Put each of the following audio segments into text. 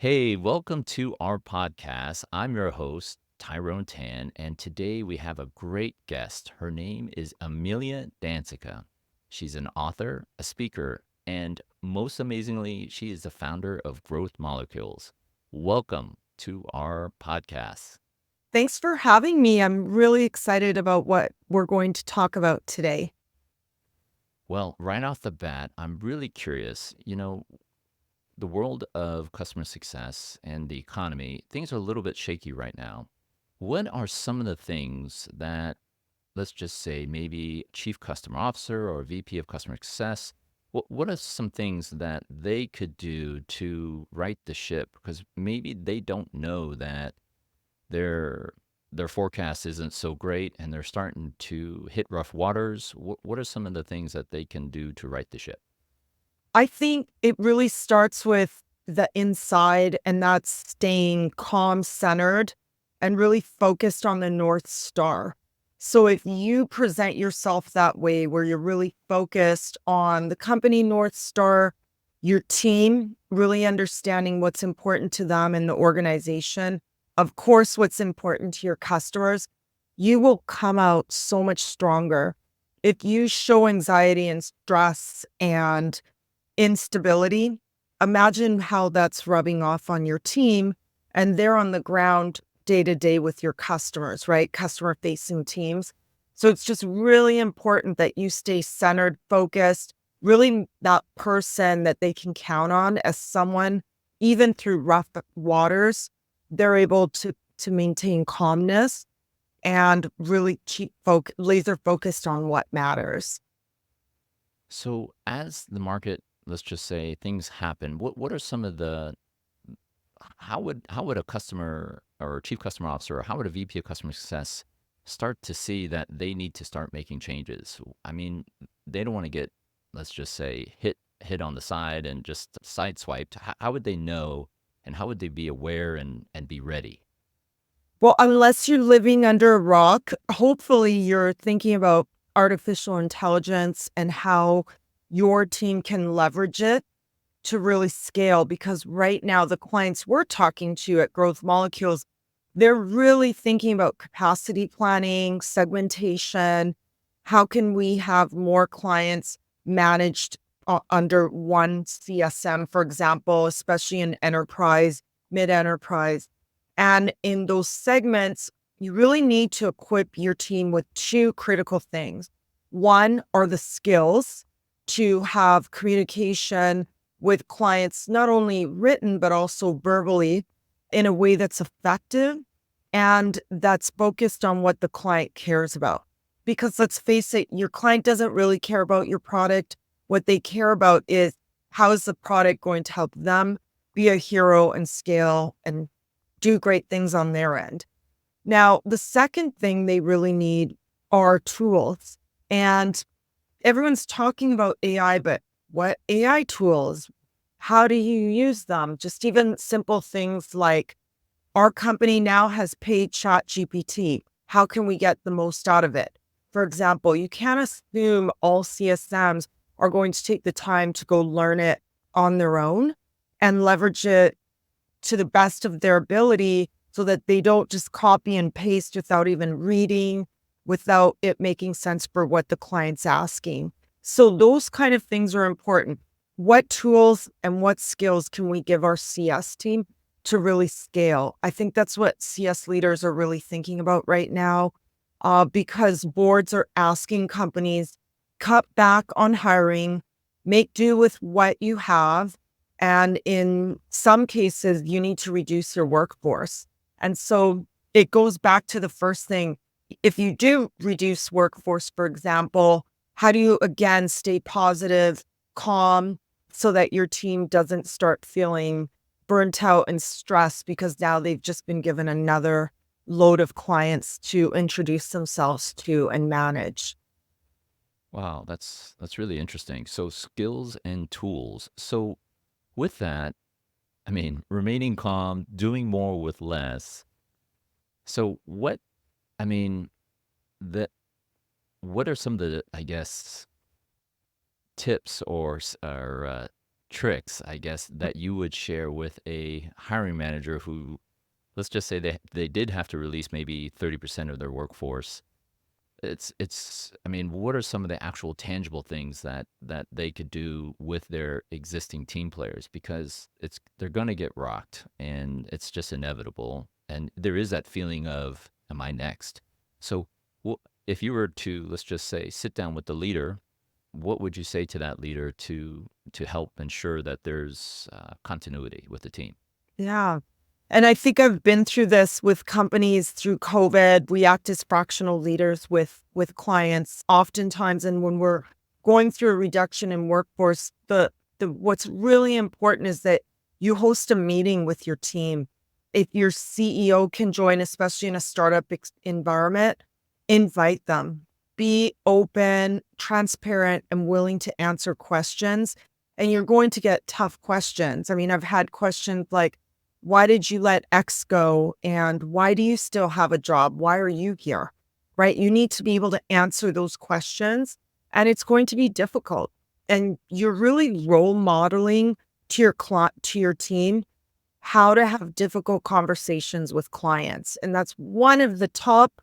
Hey, welcome to our podcast. I'm your host, Tyrone Tan, and today we have a great guest. Her name is Emilia D'Anzica. She's an author, a speaker, and most amazingly, she is the founder of Growth Molecules. Welcome to our podcast. Thanks for having me. I'm really excited about what we're going to talk about today. Well, right off the bat, I'm really curious. The world of customer success and the economy, things are a little bit shaky right now. What are some of the things that, let's just say, maybe chief customer officer or VP of customer success, what are some things that they could do to right the ship? Because maybe they don't know that their their forecast isn't so great and they're starting to hit rough waters. What are some of the things that they can do to right the ship? I think it really starts with the inside, and that's staying calm centered and really focused on the North Star. So, if you present yourself that way, where you're really focused on the company North Star, your team, really understanding what's important to them in the organization, of course, what's important to your customers, you will come out so much stronger. If you show anxiety and stress and instability, imagine how that's rubbing off on your team, and they're on the ground day to day with your customers, right? Customer facing teams. So it's just really important that you stay centered, focused, really that person that they can count on as someone, even through rough waters, they're able to maintain calmness and really keep laser focused on what matters. So as the market, let's just say things happen, what are some of the how would a customer or chief customer officer or how would a VP of customer success start to see that they need to start making changes? I mean, they don't want to get, let's just say, hit on the side and just sideswiped. How would they know and how would they be aware and be ready? Well, unless you're living under a rock, hopefully you're thinking about artificial intelligence and how your team can leverage it to really scale. Because right now, the clients we're talking to at Growth Molecules, they're really thinking about capacity planning, segmentation. How can we have more clients managed under one CSM, for example, especially in enterprise, mid enterprise? And in those segments, you really need to equip your team with two critical things. One are the skills to have communication with clients, not only written, but also verbally in a way that's effective and that's focused on what the client cares about. Because let's face it, your client doesn't really care about your product. What they care about is how is the product going to help them be a hero and scale and do great things on their end. Now, the second thing they really need are tools. And everyone's talking about AI, but what AI tools? How do you use them? Just even simple things like our company now has paid Chat GPT. How can we get the most out of it? For example, you can't assume all CSMs are going to take the time to go learn it on their own and leverage it to the best of their ability so that they don't just copy and paste without even reading, without it making sense for what the client's asking. So those kind of things are important. What tools and what skills can we give our CS team to really scale? I think that's what CS leaders are really thinking about right now, because boards are asking companies cut back on hiring, make do with what you have, and in some cases, you need to reduce your workforce. And so it goes back to the first thing. If you do reduce workforce, for example, how do you again stay positive, calm, so that your team doesn't start feeling burnt out and stressed because now they've just been given another load of clients to introduce themselves to and manage? Wow, that's really interesting. So skills and tools. So with that, I mean, remaining calm, doing more with less. So I mean, the what are some of the, I guess, tips or tricks, I guess, Mm. that you would share with a hiring manager who, let's just say they did have to release maybe 30% of their workforce. I mean, what are some of the actual tangible things that they could do with their existing team players? Because they're going to get rocked, and it's just inevitable. And there is that feeling of, am I next? So, if you were to, let's just say, sit down with the leader, what would you say to that leader to help ensure that there's continuity with the team? Yeah. And I think I've been through this with companies through COVID. We act as fractional leaders with clients oftentimes. And when we're going through a reduction in workforce, the what's really important is that you host a meeting with your team. If your CEO can join, especially in a startup environment, invite them. Be open, transparent, and willing to answer questions. And you're going to get tough questions. I mean, I've had questions like, why did you let X go? And why do you still have a job? Why are you here? Right? You need to be able to answer those questions, and it's going to be difficult. And you're really role modeling to to your team how to have difficult conversations with clients. And that's one of the top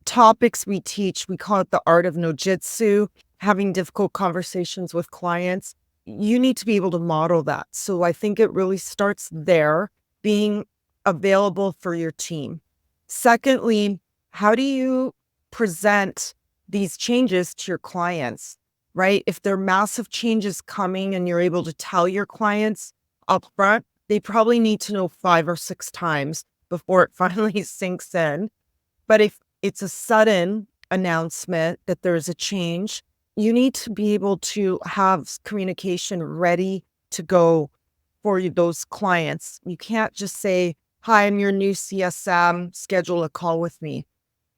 topics we teach. We call it the art of Nojitsu, having difficult conversations with clients. You need to be able to model that. So I think it really starts there, being available for your team. Secondly, how do you present these changes to your clients, right? If there are massive changes coming and you're able to tell your clients upfront, they probably need to know 5 or 6 times before it finally sinks in. But if it's a sudden announcement that there's a change, you need to be able to have communication ready to go for those clients. You can't just say, "Hi, I'm your new CSM, schedule a call with me."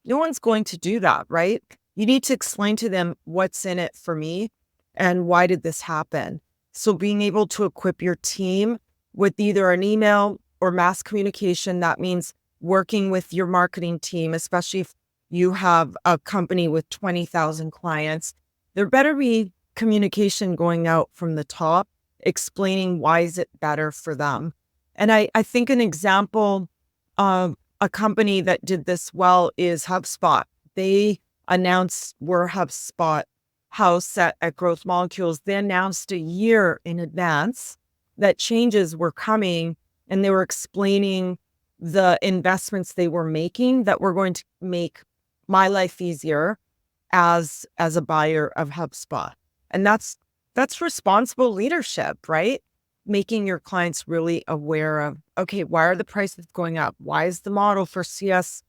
No one's going to do that, right? You need to explain to them what's in it for me and why did this happen. So being able to equip your team with either an email or mass communication, that means working with your marketing team, especially if you have a company with 20,000 clients, there better be communication going out from the top, explaining why is it better for them. And I think an example of a company that did this well is HubSpot. They announced we're HubSpot house at Growth Molecules. They announced a year in advance that changes were coming, and they were explaining the investments they were making that were going to make my life easier as a buyer of HubSpot. And that's responsible leadership, right? Making your clients really aware of, okay, why are the prices going up? Why is the model for CS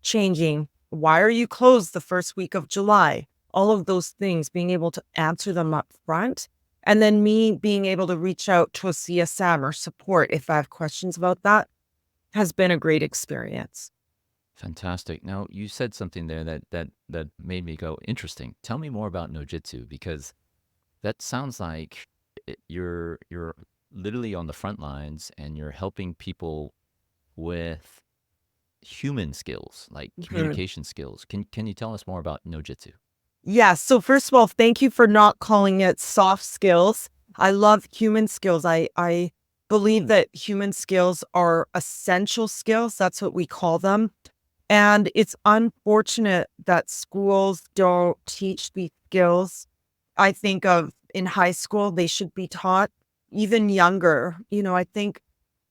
changing? Why are you closed the first week of July? All of those things, being able to answer them up front. And then me being able to reach out to a CSM or support if I have questions about that has been a great experience. Fantastic. Now, you said something there that made me go, interesting. Tell me more about Nojitsu, because that sounds like you're literally on the front lines and you're helping people with human skills, like Mhm. communication skills. Can you tell us more about Nojitsu? Yeah. So first of all, thank you for not calling it soft skills. I love human skills. I believe that human skills are essential skills. That's what we call them. And it's unfortunate that schools don't teach these skills. I think of in high school, they should be taught even younger. I think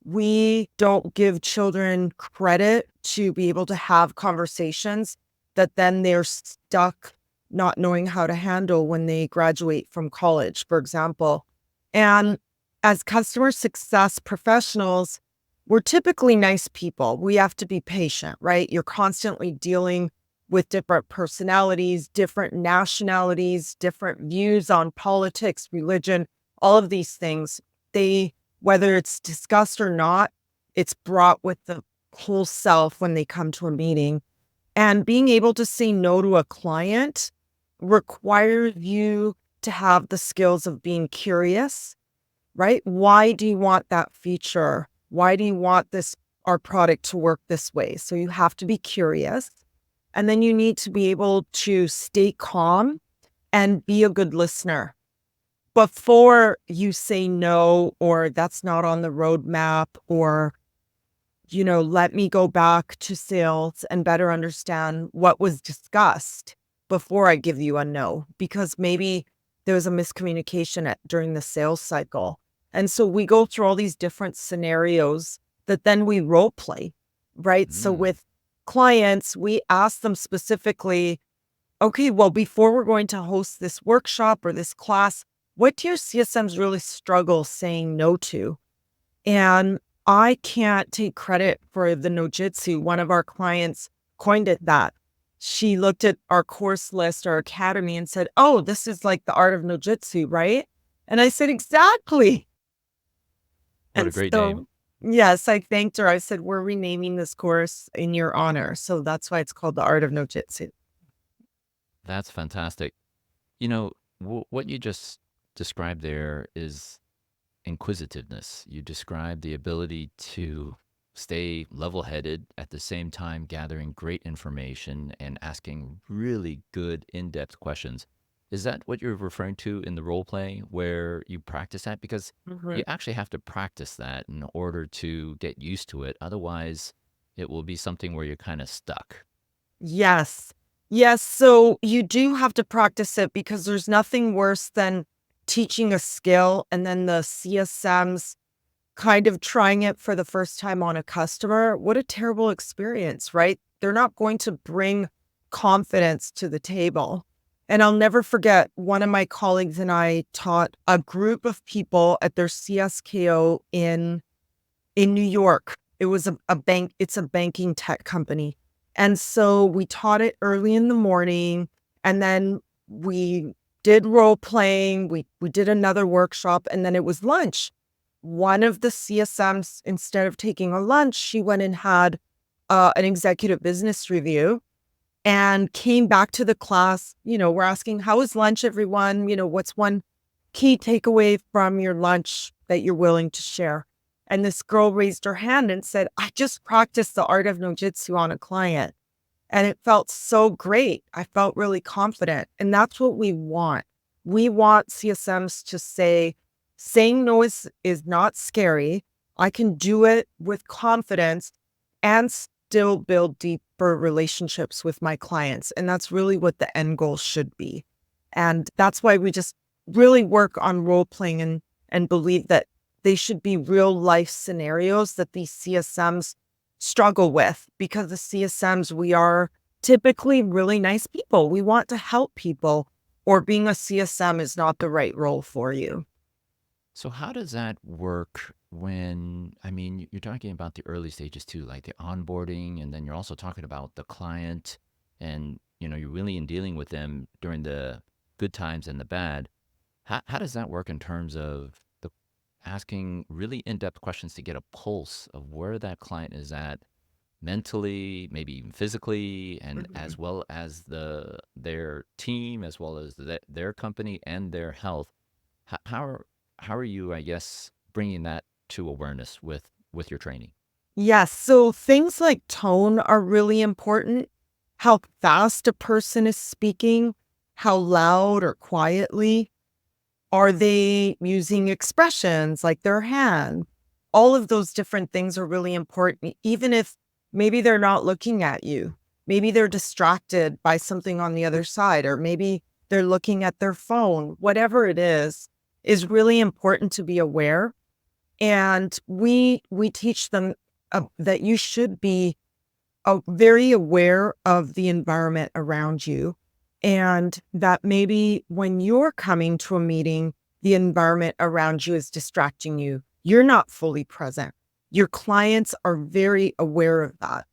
we don't give children credit to be able to have conversations that then they're stuck not knowing how to handle when they graduate from college, for example. And as customer success professionals, we're typically nice people. We have to be patient, right? You're constantly dealing with different personalities, different nationalities, different views on politics, religion, all of these things. They Whether it's discussed or not, it's brought with the whole self when they come to a meeting. And being able to say no to a client requires you to have the skills of being curious, right? Why do you want that feature? Why do you want our product to work this way? So you have to be curious. And then you need to be able to stay calm and be a good listener. before you say no, or that's not on the roadmap, or, let me go back to sales and better understand what was discussed before I give you a no, because maybe there was a miscommunication during the sales cycle. And so we go through all these different scenarios that then we role play, right? So Mm, with clients, we ask them specifically, okay, well, before we're going to host this workshop or this class, what do your CSMs really struggle saying no to? And I can't take credit for the Nojitsu. One of our clients coined it that. She looked at our course list, our academy, and said, "Oh, this is like the art of Nojitsu, right?" And I said, "Exactly." what a And great name. so, yes, I thanked her. I said, "We're renaming this course in your honor." So that's why it's called the art of Nojitsu. That's fantastic. You know, what you just described there is inquisitiveness. You describe the ability to stay level headed at the same time gathering great information and asking really good in depth questions. Is that what you're referring to in the role play where you practice that? Because you Mhm. actually have to practice that in order to get used to it. Otherwise, it will be something where you're kind of stuck. Yes. Yes. So you do have to practice it because there's nothing worse than teaching a skill and then the CSMs kind of trying it for the first time on a customer. What a terrible experience, right? They're not going to bring confidence to the table. And I'll never forget one of my colleagues and I taught a group of people at their CSKO in New York. It was a bank, it's a banking tech company. And so we taught it early in the morning, and then we did role playing, we did another workshop, and then it was lunch. One of the CSMs, instead of taking a lunch, she went and had an executive business review and came back to the class. We're asking, how was lunch, everyone? What's one key takeaway from your lunch that you're willing to share? And this girl raised her hand and said, I just practiced the art of Nojitsu on a client. And it felt so great. I felt really confident. And that's what we want. We want CSMs to say, saying no is not scary. I can do it with confidence and still build deeper relationships with my clients. And that's really what the end goal should be. And that's why we just really work on role playing and believe that they should be real life scenarios that these CSMs struggle with, because the CSMs, we are typically really nice people. We want to help people, or being a CSM is not the right role for you. So how does that work when, I mean, you're talking about the early stages too, like the onboarding, and then you're also talking about the client and, you're really in dealing with them during the good times and the bad. How does that work in terms of the asking really in-depth questions to get a pulse of where that client is at mentally, maybe even physically, and Mhm. as well as their team, as well as their company and their health? How how are how are you, I guess, bringing that to awareness with your training? Yes. So things like tone are really important. How fast a person is speaking, how loud or quietly. Are they using expressions like their hand? All of those different things are really important, even if maybe they're not looking at you. Maybe they're distracted by something on the other side, or maybe they're looking at their phone. Whatever it is really important to be aware. And we teach them that you should be very aware of the environment around you, and that maybe when you're coming to a meeting, the environment around you is distracting you. You're not fully present. Your clients are very aware of that.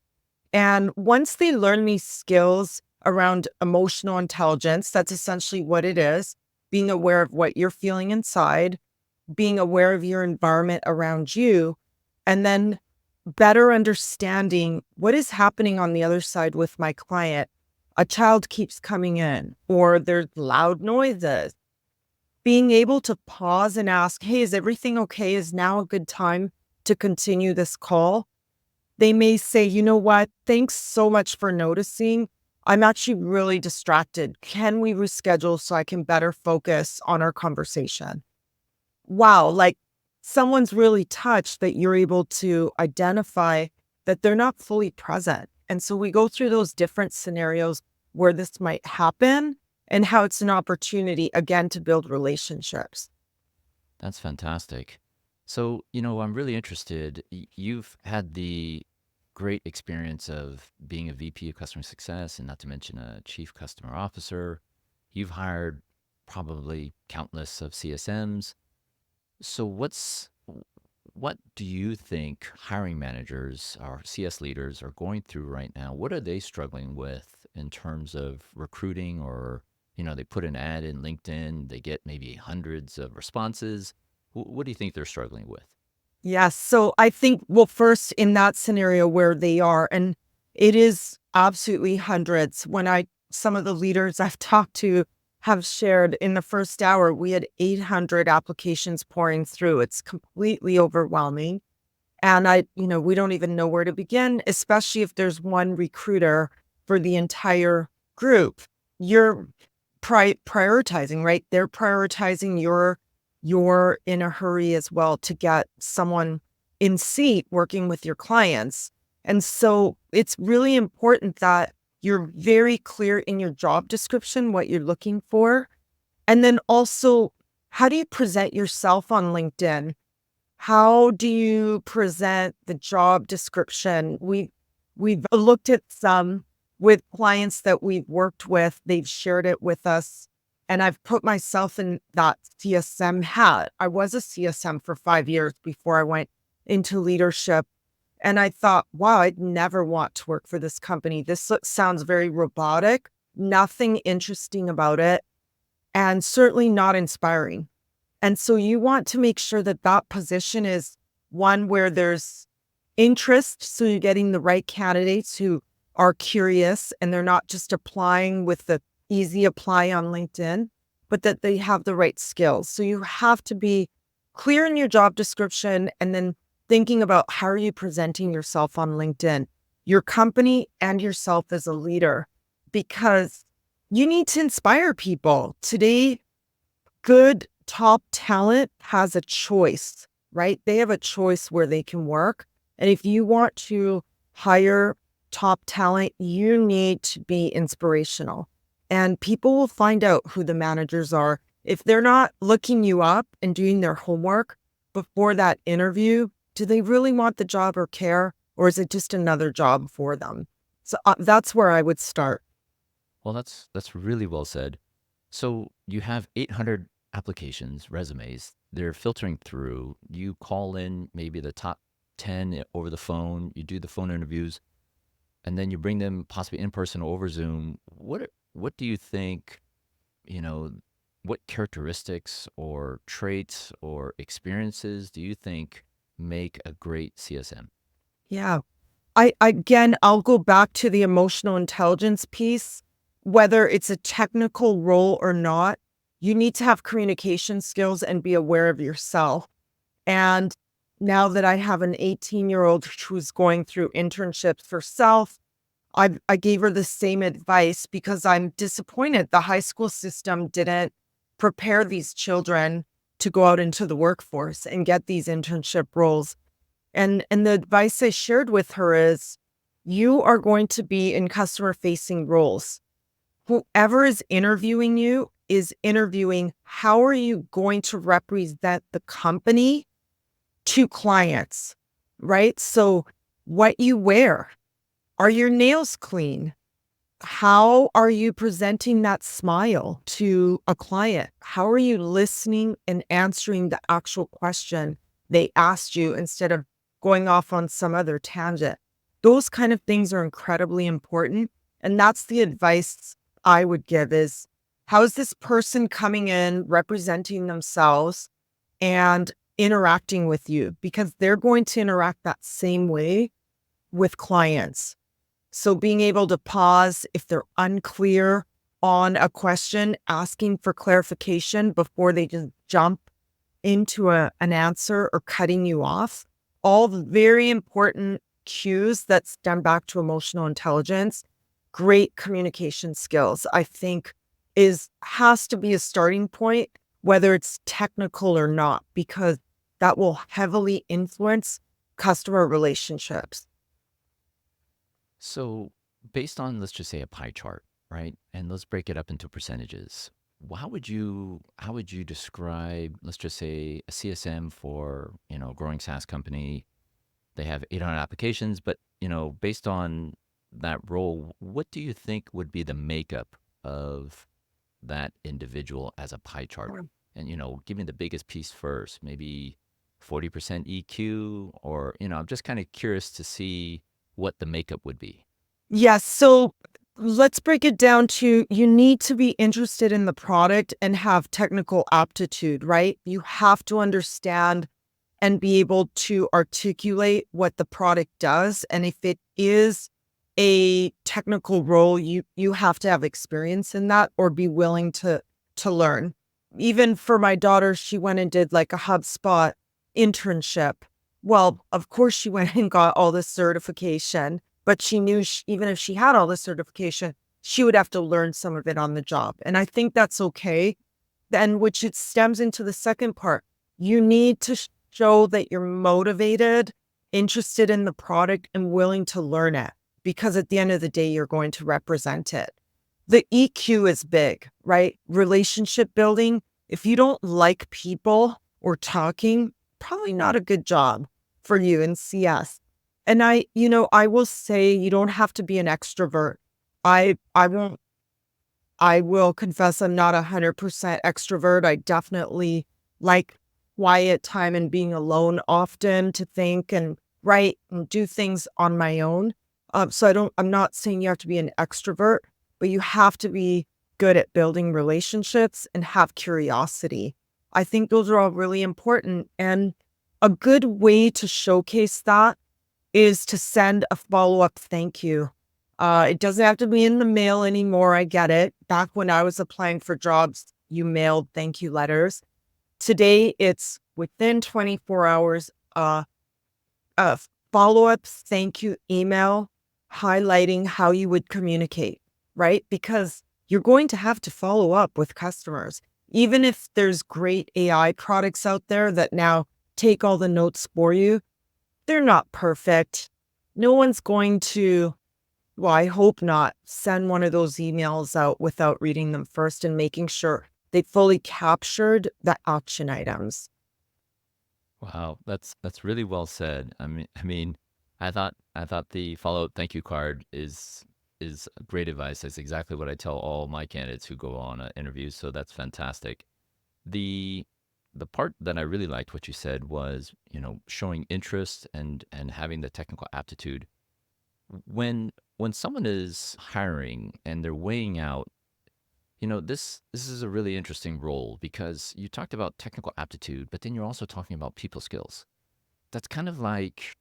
And once they learn these skills around emotional intelligence, that's essentially what it is: being aware of what you're feeling inside, being aware of your environment around you, and then better understanding what is happening on the other side with my client. A child keeps coming in, or there's loud noises. Being able to pause and ask, hey, is everything okay? Is now a good time to continue this call? They may say, you know what? Thanks so much for noticing. I'm actually really distracted. Can we reschedule so I can better focus on our conversation? Wow, like someone's really touched that you're able to identify that they're not fully present. And so we go through those different scenarios where this might happen and how it's an opportunity again to build relationships. That's fantastic. So, I'm really interested. You've had the great experience of being a VP of customer success and not to mention a chief customer officer. You've hired probably countless of CSMs. So, what do you think hiring managers or CS leaders are going through right now? What are they struggling with in terms of recruiting or, they put an ad in LinkedIn, they get maybe hundreds of responses. What do you think they're struggling with? Yes. So I think, well, first in that scenario where they are, and it is absolutely hundreds. Some of the leaders I've talked to have shared in the first hour, we had 800 applications pouring through. It's completely overwhelming. And we don't even know where to begin, especially if there's one recruiter for the entire group. You're prioritizing, right? They're prioritizing you're in a hurry as well to get someone in seat working with your clients. And so it's really important that you're very clear in your job description what you're looking for. And then also, how do you present yourself on LinkedIn? How do you present the job description? We've looked at some with clients that we've worked with. They've shared it with us, and I've put myself in that CSM hat. I was a CSM for 5 years before I went into leadership, and I thought, "Wow, I'd never want to work for this company. Sounds very robotic, nothing interesting about it, and certainly not inspiring." And so you want to make sure that that position is one where there's interest. So you're getting the right candidates who are curious and they're not just applying with the easy apply on LinkedIn, but that they have the right skills. So you have to be clear in your job description and then thinking about how are you presenting yourself on LinkedIn, your company and yourself as a leader, because you need to inspire people. Today, good top talent has a choice, right? They have a choice where they can work. And if you want to hire top talent, you need to be inspirational. And people will find out who the managers are. If they're not looking you up and doing their homework before that interview, do they really want the job or care? Or is it just another job for them? So that's where I would start. Well, that's really well said. So you have 800 applications, resumes. They're filtering through. You call in maybe the top 10 over the phone. You do the phone interviews, and then you bring them possibly in person or over Zoom. What do you think? You know, what characteristics or traits or experiences do you think make a great CSM? Yeah. I'll go back to the emotional intelligence piece. Whether it's a technical role or not, you need to have communication skills and be aware of yourself. And now that I have an 18-year-old who's going through internships for self, I gave her the same advice because I'm disappointed the high school system didn't prepare these children to go out into the workforce and get these internship roles. And the advice I shared with her is you are going to be in customer facing roles. Whoever is interviewing you is interviewing how are you going to represent the company to clients, right? So what you wear, are your nails clean? How are you presenting that smile to a client? How are you listening and answering the actual question they asked you instead of going off on some other tangent? Those kind of things are incredibly important. And that's the advice I would give is how is this person coming in, representing themselves and interacting with you? Because they're going to interact that same way with clients. So being able to pause if they're unclear on a question, asking for clarification before they just jump into an answer or cutting you off, all the very important cues that stem back to emotional intelligence. great communication skills, I think has to be a starting point, whether it's technical or not, because that will heavily influence customer relationships. So, based on, let's just say, a pie chart, right? And let's break it up into percentages. How would you describe, let's just say, a CSM for, a growing SaaS company? They have 800 applications, but, based on that role, what do you think would be the makeup of that individual as a pie chart? And, give me the biggest piece first, maybe 40% EQ, or, I'm just kind of curious to see what the makeup would be. Yes. So let's break it down to you need to be interested in the product and have technical aptitude, right? You have to understand and be able to articulate what the product does. And if it is a technical role, you have to have experience in that or be willing to learn. Even for my daughter, she went and did like a HubSpot internship. Well, of course she went and got all the certification, but she knew even if she had all the certification, she would have to learn some of it on the job. And I think that's okay. Then, which it stems into the second part. You need to show that you're motivated, interested in the product, and willing to learn it. Because at the end of the day, you're going to represent it. The EQ is big, right? Relationship building. If you don't like people or talking, probably not a good job for you in CS. And I will say you don't have to be an extrovert. I won't I will confess I'm not 100% extrovert. I definitely like quiet time and being alone often to think and write and do things on my own. I'm not saying you have to be an extrovert, but you have to be good at building relationships and have curiosity. I think those are all really important. And a good way to showcase that is to send a follow-up thank you. It doesn't have to be in the mail anymore. I get it. Back when I was applying for jobs, you mailed thank you letters. Today, it's within 24 hours, a follow-up thank you email highlighting how you would communicate, right? Because you're going to have to follow up with customers. Even if there's great AI products out there that now take all the notes for you, they're not perfect. No one's going to, well, I hope not, send one of those emails out without reading them first and making sure they fully captured the action items. Wow, that's really well said. I mean, I thought the follow-up thank you card is great advice. That's exactly what I tell all my candidates who go on interviews. So that's fantastic. The the part that I really liked what you said was, showing interest and having the technical aptitude. When someone is hiring and they're weighing out, this is a really interesting role because you talked about technical aptitude, but then you're also talking about people skills. That's kind of like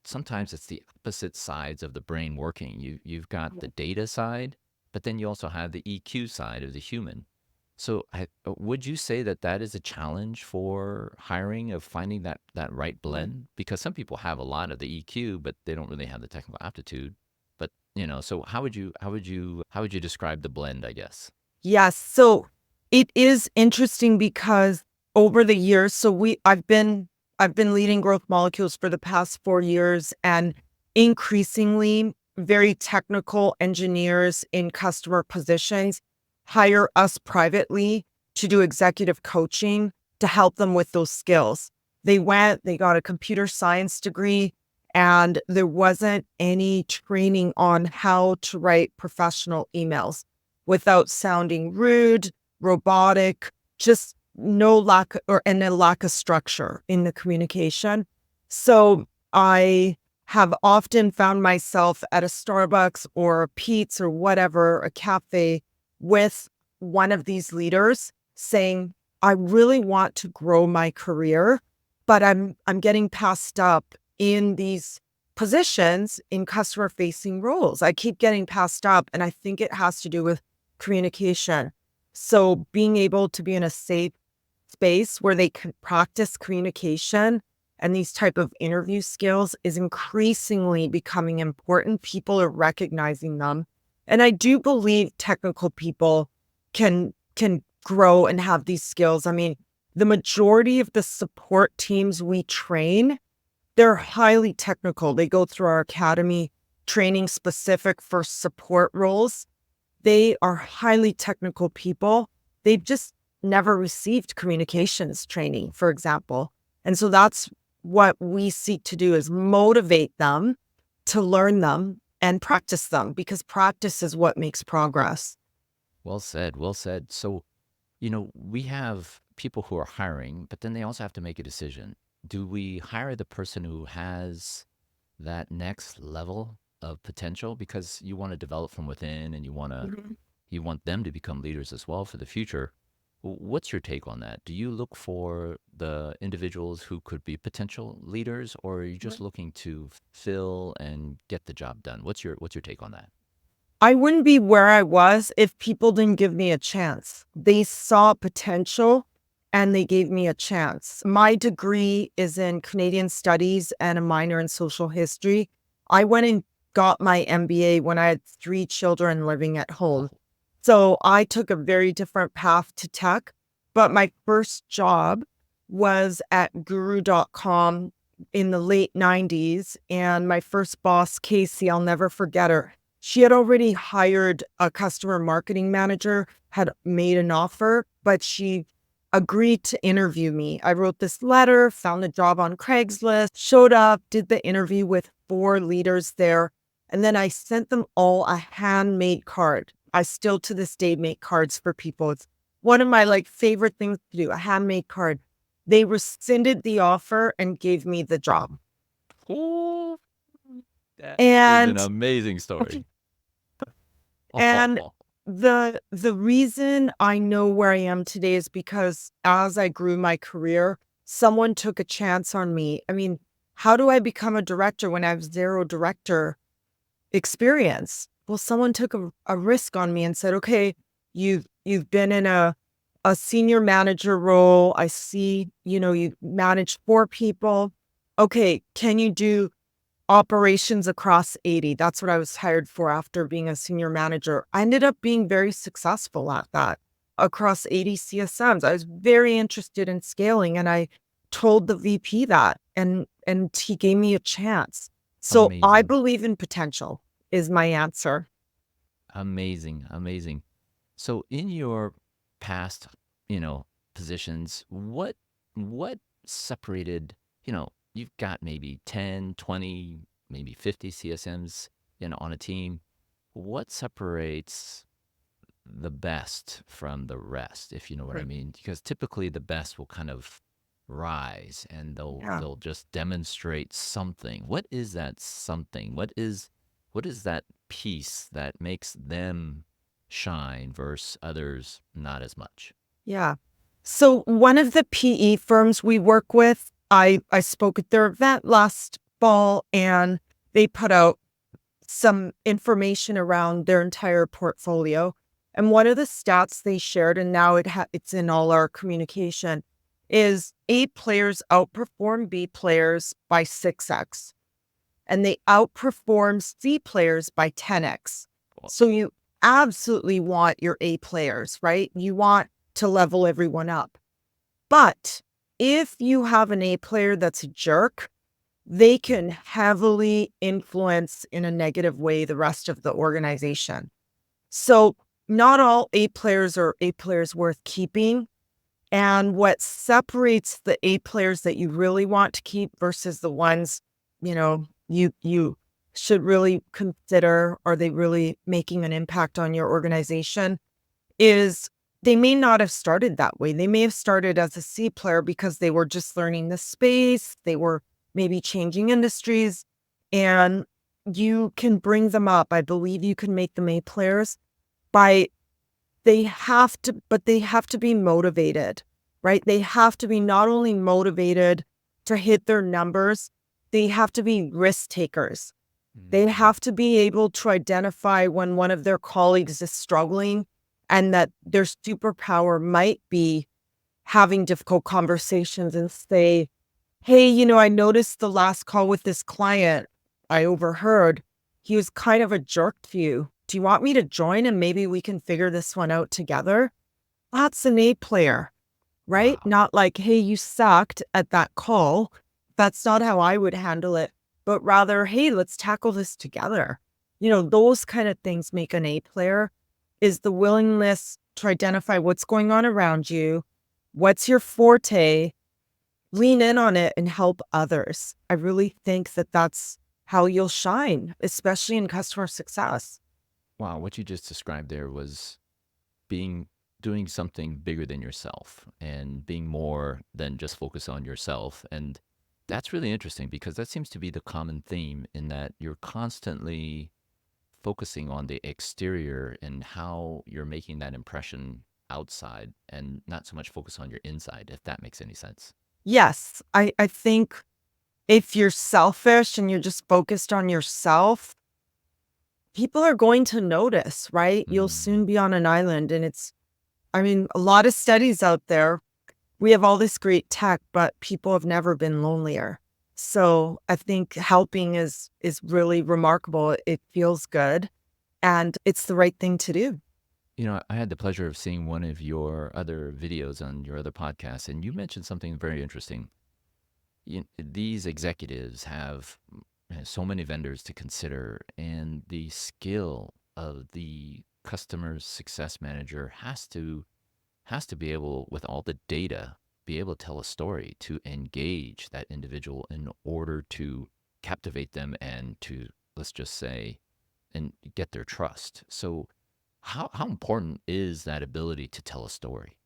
sometimes it's the opposite sides of the brain working. You've got the data side, but then you also have the EQ side of the human. So, would you say that that is a challenge for hiring of finding that right blend? Because some people have a lot of the EQ, but they don't really have the technical aptitude. But so how would you describe the blend? I guess. Yes. So it is interesting because over the years, I've been leading growth molecules for the past 4 years and increasingly very technical engineers in customer positions hire us privately to do executive coaching to help them with those skills. They got a computer science degree and there wasn't any training on how to write professional emails without sounding rude, robotic, just no lack and a lack of structure in the communication. So I have often found myself at a Starbucks or a Pete's or whatever, a cafe with one of these leaders saying, I really want to grow my career, but I'm getting passed up in these positions in customer facing roles. I keep getting passed up. And I think it has to do with communication. So being able to be in a safe space where they can practice communication and these type of interview skills is increasingly becoming important. People are recognizing them. And I do believe technical people can grow and have these skills. I mean, the majority of the support teams we train, they're highly technical. They go through our academy training specific for support roles. They are highly technical people. They've just never received communications training, for example. And so that's what we seek to do is motivate them to learn them and practice them because practice is what makes progress. Well said. Well said. So, we have people who are hiring, but then they also have to make a decision. Do we hire the person who has that next level of potential because you want to develop from within and Mhm. you want them to become leaders as well for the future? What's your take on that? Do you look for the individuals who could be potential leaders, or are you just looking to fill and get the job done? What's your take on that? I wouldn't be where I was if people didn't give me a chance. They saw potential and they gave me a chance. My degree is in Canadian studies and a minor in social history. I went and got my MBA when I had 3 children living at home. Oh, So I took a very different path to tech, but my first job was at guru.com in the late 90s. And my first boss, Casey, I'll never forget her. She had already hired a customer marketing manager, had made an offer, but she agreed to interview me. I wrote this letter, found a job on Craigslist, showed up, did the interview with 4 leaders there, and then I sent them all a handmade card. I still to this day make cards for people. It's one of my favorite things to do, a handmade card. They rescinded the offer and gave me the job. oh, that is an And amazing story. And Oh, the reason I know where I am today is because as I grew my career, someone took a chance on me. I mean, how do I become a director when I have 0 director experience? Well, someone took a risk on me and said, "Okay, you've been in a senior manager role. I see, you manage 4 people. Okay, can you do operations across 80. That's what I was hired for after being a senior manager. I ended up being very successful at that across 80 CSMs. I was very interested in scaling and I told the VP that and he gave me a chance. So I amazing. believe in potential is my answer. Amazing, amazing. So in your past, you know, positions, what separated, you've got maybe 10, 20, maybe 50 CSMs, on a team. What separates the best from the rest, if you know what I Right. mean? Because typically the best will kind of rise and they'll Yeah. they'll just demonstrate something. What is that something? What is that piece that makes them shine versus others not as much? Yeah. So one of the PE firms we work with, I spoke at their event last fall and they put out some information around their entire portfolio. And one of the stats they shared, and now it's in all our communication, is A players outperform B players by 6x, and they outperform C players by 10x. Well, So you absolutely want your A players, right? You want to level everyone up. But if you have an A player that's a jerk, they can heavily influence in a negative way the rest of the organization. So not all A players are A players worth keeping. And what separates the A players that you really want to keep versus the ones, you should really consider, are they really making an impact on your organization, is they may not have started that way. They may have started as a C player because they were just learning the space, they were maybe changing industries, and you can bring them up. I believe you can make them A players by they have to be motivated, right? They have to be not only motivated to hit their numbers, they have to be risk takers. They mm, have to be able to identify when one of their colleagues is struggling and that their superpower might be having difficult conversations and say, Hey, I noticed the last call with this client I overheard. He was kind of a jerk to you. Do you want me to join and maybe we can figure this one out together? That's an A player, right? Wow. Not like, hey, you sucked at that call. That's not how I would handle it, but rather, hey, let's tackle this together. Those kind of things make an A player is the willingness to identify what's going on around you, what's your forte, lean in on it and help others. I really think that that's how you'll shine, especially in customer success. Wow, what you just described there was being doing something bigger than yourself and being more than just focus on yourself. And that's really interesting because that seems to be the common theme in that you're constantly focusing on the exterior and how you're making that impression outside and not so much focus on your inside, if that makes any sense. Yes, I think if you're selfish and you're just focused on yourself, people are going to notice, right? You'll Mm. soon be on an island. And a lot of studies out there. We have all this great tech, but people have never been lonelier. So I think helping is really remarkable. It feels good and it's the right thing to do. I had the pleasure of seeing one of your other videos on your other podcast, and you mentioned something very interesting. These executives have so many vendors to consider, and the skill of the customer success manager has to be able, with all the data, be able to tell a story to engage that individual in order to captivate them and to, let's just say, and get their trust. So how important is that ability to tell a story?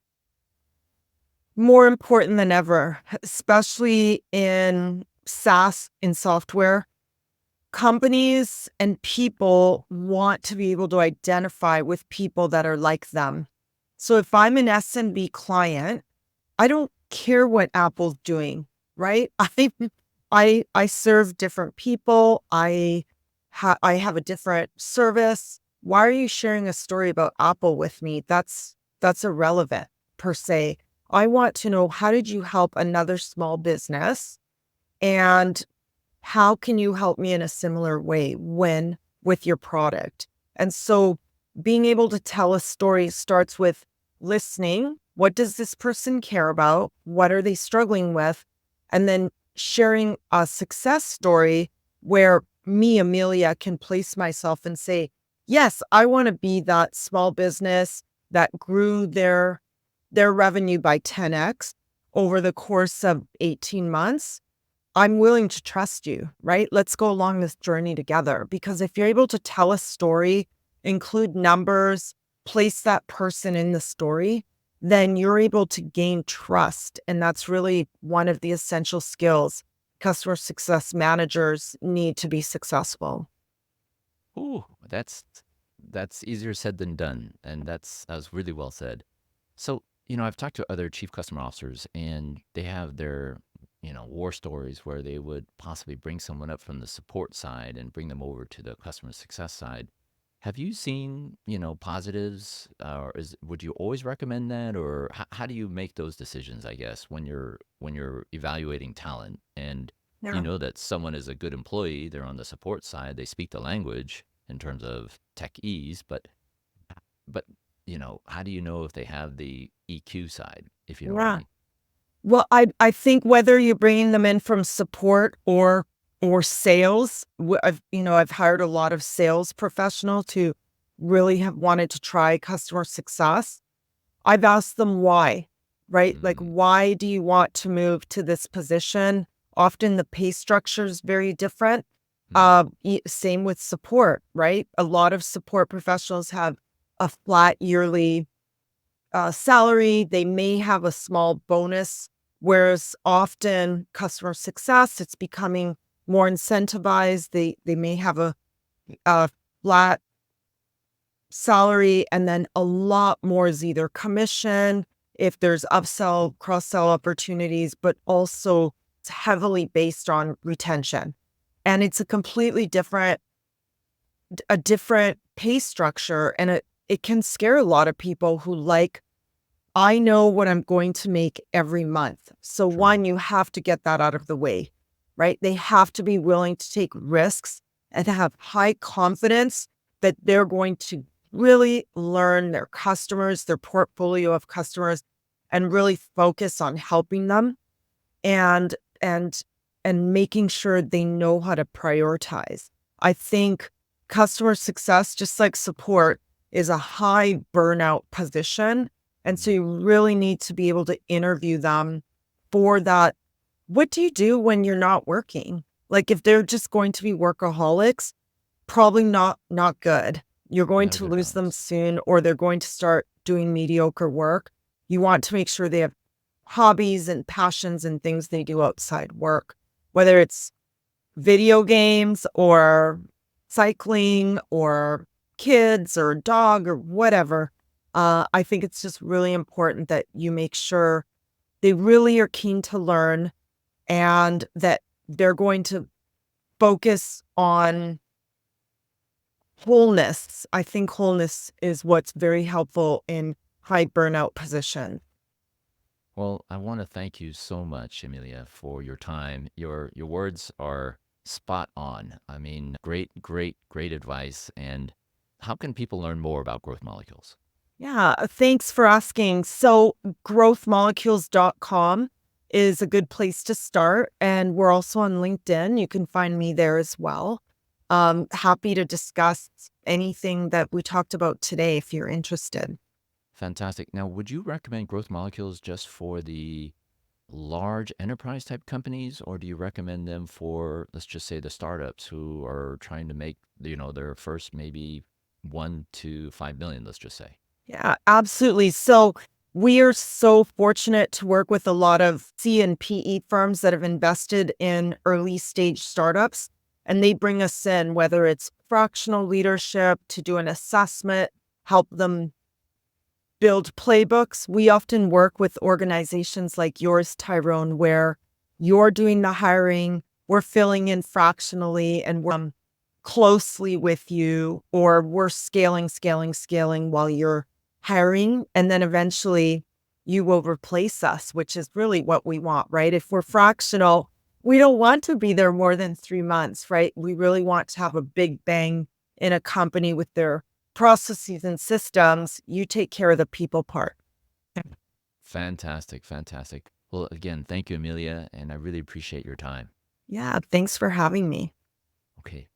More important than ever, especially in SaaS, in software. Companies and people want to be able to identify with people that are like them. So if I'm an SMB client, I don't care what Apple's doing, right? I serve different people. I have a different service. Why are you sharing a story about Apple with me? That's irrelevant per se. I want to know, how did you help another small business, and how can you help me in a similar way when with your product? And so being able to tell a story starts with listening. What does this person care about? What are they struggling with? And then sharing a success story where me, Amelia, can place myself and say, yes, I want to be that small business that grew their revenue by 10x over the course of 18 months. I'm willing to trust you, right? Let's go along this journey together. Because if you're able to tell a story, include numbers, place that person in the story, then you're able to gain trust. And that's really one of the essential skills customer success managers need to be successful. Ooh, that's easier said than done, and that was really well said. So, I've talked to other chief customer officers, and they have their, war stories where they would possibly bring someone up from the support side and bring them over to the customer success side. Have you seen, positives, or would you always recommend that, or how do you make those decisions, I guess, when you're evaluating talent and you Yeah. know that someone is a good employee, they're on the support side, they speak the language in terms of tech ease, but how do you know if they have the EQ side, if you know what I Yeah. mean? Well, I think whether you're bringing them in from support or sales, I've hired a lot of sales professionals to really have wanted to try customer success. I've asked them why, right? Like, Mm, why do you want to move to this position? Often the pay structure is very different. mm, Same with support, right? A lot of support professionals have a flat yearly salary. They may have a small bonus, whereas often customer success, it's becoming more incentivized. They may have a flat salary, and then a lot more is either commission, if there's upsell, cross-sell opportunities, but also it's heavily based on retention. And it's a completely different pay structure, and it can scare a lot of people who like I know what I'm going to make every month. So, True. one, you have to get that out of the way, right? They have to be willing to take risks and to have high confidence that they're going to really learn their customers, their portfolio of customers, and really focus on helping them and and and making sure they know how to prioritize. I think customer success, just like support, is a high burnout position. And so Mm. you really need to be able to interview them for that. What do you do when you're not working? Like if they're just going to be workaholics, probably not good. You're going Not a to good lose them balance. soon or they're going to start doing mediocre work. You want to make sure they have hobbies and passions and things they do outside work, whether it's video games or cycling or kids or a dog or whatever. I think it's just really important that you make sure they really are keen to learn and that they're going to focus on wholeness. I think wholeness is what's very helpful in high burnout position. Well, I want to thank you so much, Emilia, for your time. Your words are spot on. I mean, great advice. And how can people learn more about growth molecules? Yeah, thanks for asking. So, growthmolecules.com is a good place to start. And we're also on LinkedIn. You can find me there as well. Happy to discuss anything that we talked about today if you're interested. Fantastic. Now, would you recommend growth molecules just for the large enterprise type companies, or do you recommend them for, let's just say, the startups who are trying to make, their first maybe 1 to 5 million, let's just say? Yeah, absolutely. So we are so fortunate to work with a lot of C and PE firms that have invested in early stage startups. And they bring us in, whether it's fractional leadership to do an assessment, help them build playbooks. We often work with organizations like yours, Tyrone, where you're doing the hiring, we're filling in fractionally, and we're closely with you, or we're scaling while you're hiring. And then eventually you will replace us, which is really what we want, right? If we're fractional, we don't want to be there more than 3 months, right? We really want to have a big bang in a company with their processes and systems. You take care of the people part. Fantastic, fantastic. Well, again, thank you, Amelia, and I really appreciate your time. Yeah, thanks for having me. Okay.